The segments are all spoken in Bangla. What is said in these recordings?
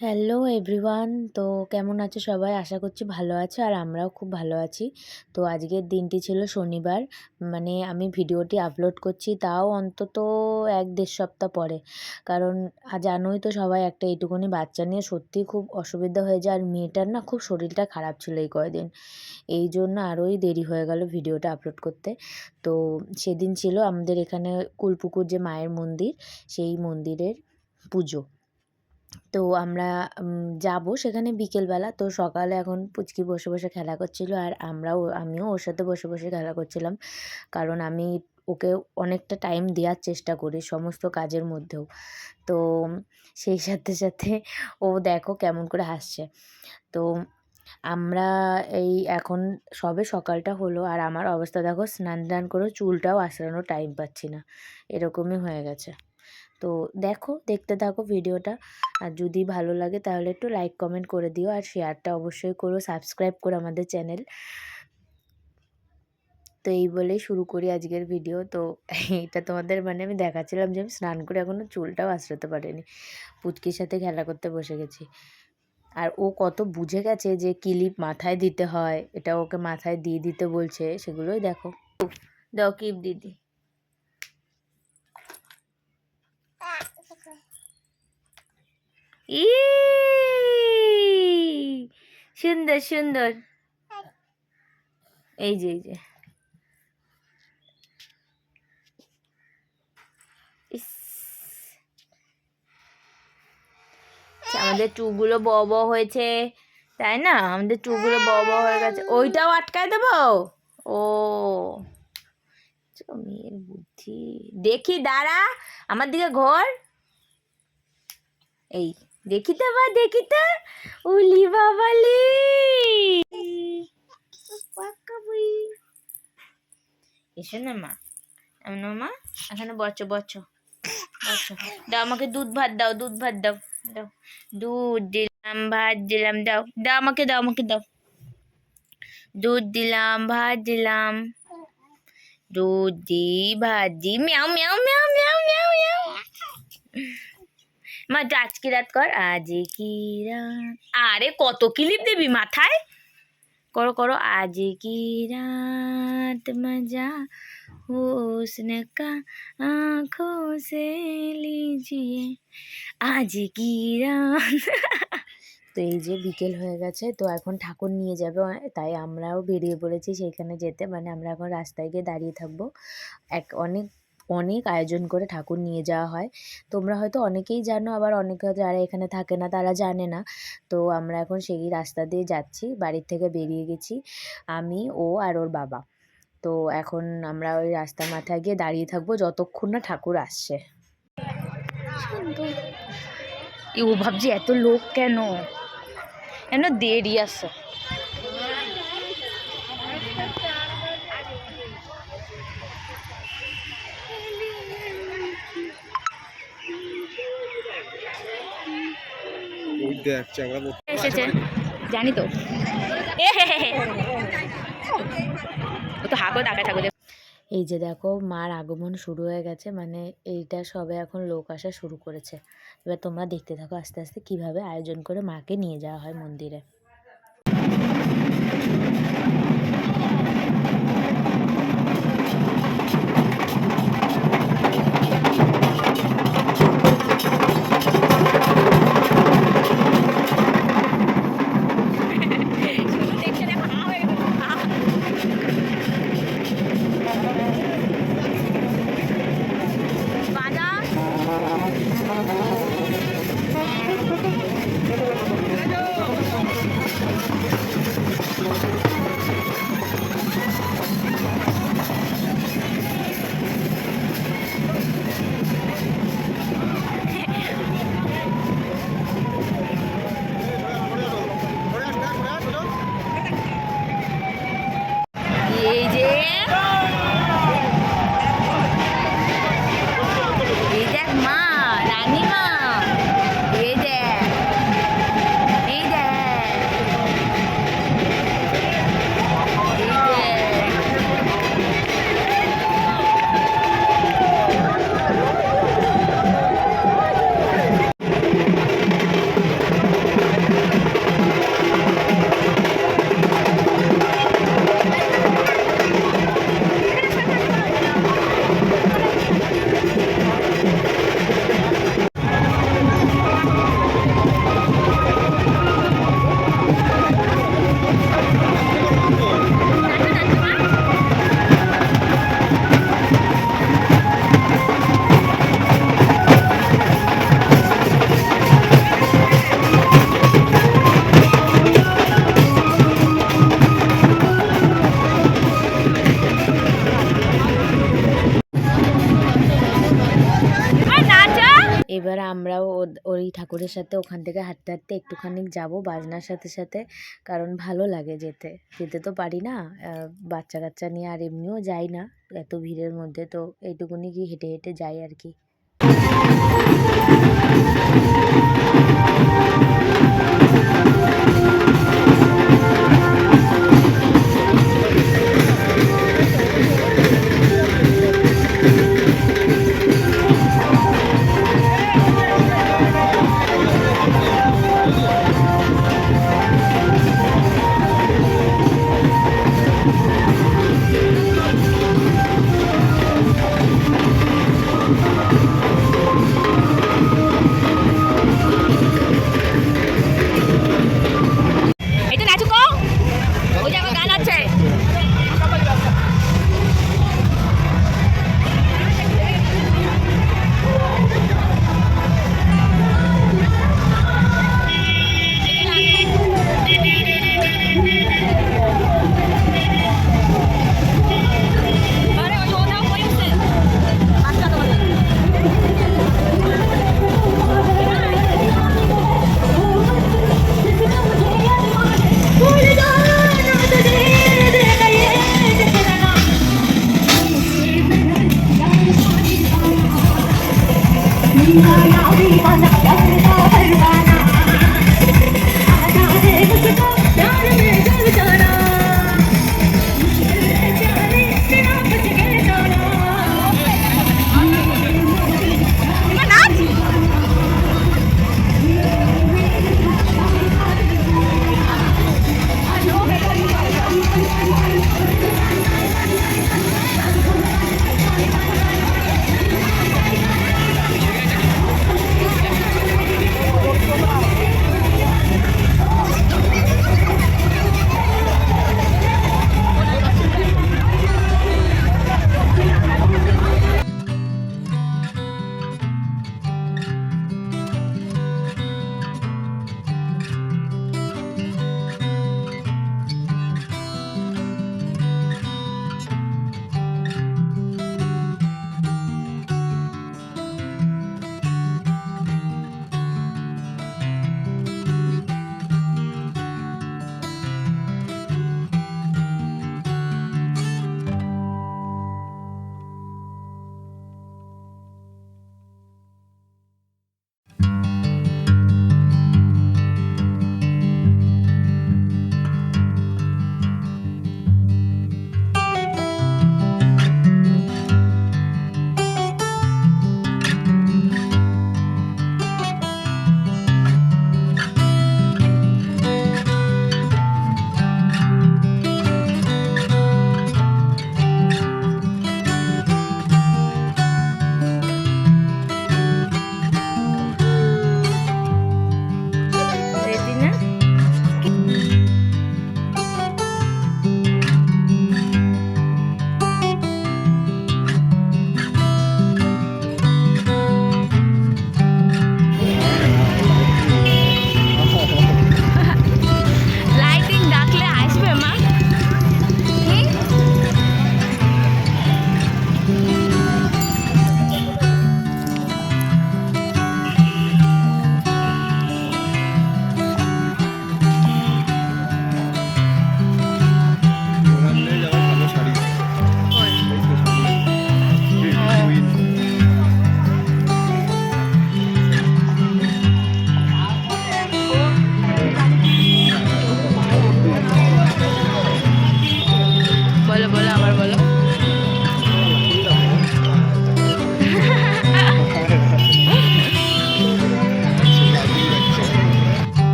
Hello everyone. তো কেমন আছো সবাই? আশা করছি ভালো আছো আর আমরাও খুব ভালো আছি। তো আজকের দিনটি ছিল শনিবার, মানে আমি ভিডিওটি আপলোড করছি তাও অন্তত ১-১.৫ সপ্তাহ পরে। কারণ জানোই তো সবাই একটা এইটুকুনি বাচ্চা নিয়ে সত্যিই খুব অসুবিধা হয়ে যায়। আর মেয়েটার না খুব শরীরটা খারাপ ছিল এই কয়দিন, এই জন্য আরোই দেরি হয়ে গেল ভিডিওটা আপলোড করতে। তো সেদিন ছিল আমাদের এখানে কুলপুকুর যে মায়ের মন্দির, সেই মন্দিরের পুজো। তো আমরা যাবো সেখানে বিকেলবেলা। তো সকালে এখন পুচকি বসে বসে খেলা করছিল আর আমিও ওর সাথে বসে বসে খেলা করছিলাম। কারণ আমি ওকে অনেকটা টাইম দেওয়ার চেষ্টা করি সমস্ত কাজের মধ্যেও। তো সেই সাথে সাথে ও দেখো কেমন করে হাসছে। তো আমরা এই এখন সবে সকালটা হলো আর আমার অবস্থা দেখো, স্নান টান করে চুলটাও আঁচড়ানোর টাইম পাচ্ছি না, এরকমই হয়ে গেছে। তো দেখতে থাকো ভিডিওটা। আর যদি ভালো লাগে তাহলে একটু লাইক কমেন্ট করে দিও আর শেয়ারটা অবশ্যই করো, সাবস্ক্রাইব করো আমাদের চ্যানেল। তো এই বলেই শুরু করি আজকের ভিডিও। তো এটা তোমাদের আমি দেখাচ্ছিলাম যে আমি স্নান করে এখনও চুলটাও আঁচড়াতে পারিনি, পুচকির সাথে খেলা করতে বসে গেছি। আর ও কত বুঝে গেছে যে ক্লিপ মাথায় দিতে হয়, এটা ওকে মাথায় দিয়ে দিতে বলছে, সেগুলোই দেখো। দাও ক্লিপ দিদি। ই সুন্দর সুন্দর। এই যে ইস, আমাদের চুলগুলো বড় বড় হয়েছে, তাই না? আমাদের চুলগুলো বড় বড় হয়ে গেছে। ওইটাও আটকায় দেবো? ও মেয়ের বুদ্ধি দেখি, দাঁড়া আমার দিকে ঘোর। এই দেখিতে উলি বাবালি। এসো না মা, মা এখানে বচ্চ বচ্চ বচ্চ। দাও আমাকে দুধ ভাত দাও, দুধ ভাত দাও, দাও দুধ দিলাম, ভাত দিলাম, দাও দাও আমাকে, দাও দুধ দিলাম, ভাত দিলাম, দুধ দি ভাত দি, মিয়াও মিয়াও মিয়াও মিয়াও মিয়াও মিয়াও। মা আজ কি রাত কর, আজ কি রাত। আরে কত ক্লিপ দিবি মাথায়, করো করো। आज की रात मजा हुस्न का आँखों से लीजिए आज की रात। তো এই যে বিকেল হয়ে গেছে, তো এখন ঠাকুর নিয়ে যাবে, তাই আমরাও বেরিয়ে পড়েছি সেইখানে যেতে। আমরা এখন রাস্তায় গিয়ে দাঁড়িয়ে থাকবো। অনেক অনেক আয়োজন করে ঠাকুর নিয়ে যাওয়া হয়। তোমরা হয়তো অনেকেই জানো, আবার অনেকে যারা এখানে থাকে না তারা জানে না। তো আমরা এখন সেই রাস্তা দিয়ে যাচ্ছি, বাড়ির থেকে বেরিয়ে গেছি আমি, ও আর ওর বাবা। তো এখন আমরা ওই রাস্তার মাথায় গিয়ে দাঁড়িয়ে থাকবো যতক্ষণ না ঠাকুর আসছে। ও ভাবছি এত লোক কেন দেরি আছে। এসেছে জানি তো, ও তো হাঁকো ডাকা ঠাকুর। এই যে দেখো মার আগমন শুরু হয়ে গেছে, এইটা সবে এখন লোক আসা শুরু করেছে। এবার তোমরা দেখতে থাকো আস্তে আস্তে কিভাবে আয়োজন করে মাকে নিয়ে যাওয়া হয় মন্দিরে। ঠাকুরের সাথে ওখান থেকে হাঁটতে হাঁটতে একটুখানি যাব বাজনার সাথে সাথে, কারণ ভালো লাগে যেতে যেতে তো পারি না বাচ্চা কাচ্চা নিয়ে, আর এমনিও যাই না এত ভিড়ের মধ্যে, তো এইটুকুনি কি হেঁটে হেঁটে যাই আর কি।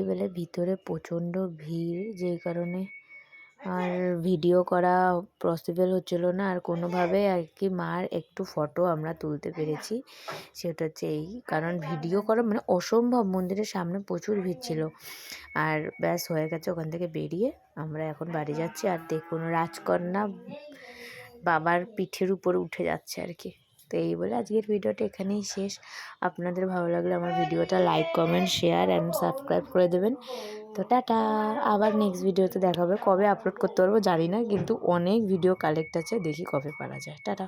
পেলে ভিতরে প্রচণ্ড ভিড়, যেই কারণে আর ভিডিও করা পসিবল হচ্ছিল না। আর কোনোভাবে আর কি মার একটু ফটো আমরা তুলতে পেরেছি, সেটা হচ্ছে এই কারণ ভিডিও করা মানে অসম্ভব, মন্দিরের সামনে প্রচুর ভিড় ছিল। আর ব্যাস হয়ে গেছে, ওখান থেকে বেরিয়ে আমরা এখন বাড়ি যাচ্ছি। আর দেখুন রাজকন্যা বাবার পিঠের উপরে উঠে যাচ্ছে আর কি। তো এই বলে আজকের ভিডিওটা এখানেই শেষ। আপনাদের ভালো লাগলে আমার ভিডিওটা like, comment, share and subscribe করে দেবেন। তো টাটা, আবার নেক্সট ভিডিওতে দেখা হবে। কবে আপলোড করতে পারবো জানি না, কিন্তু অনেক ভিডিও কালেক্ট আছে, দেখি কবে পারা যায়। টাটা।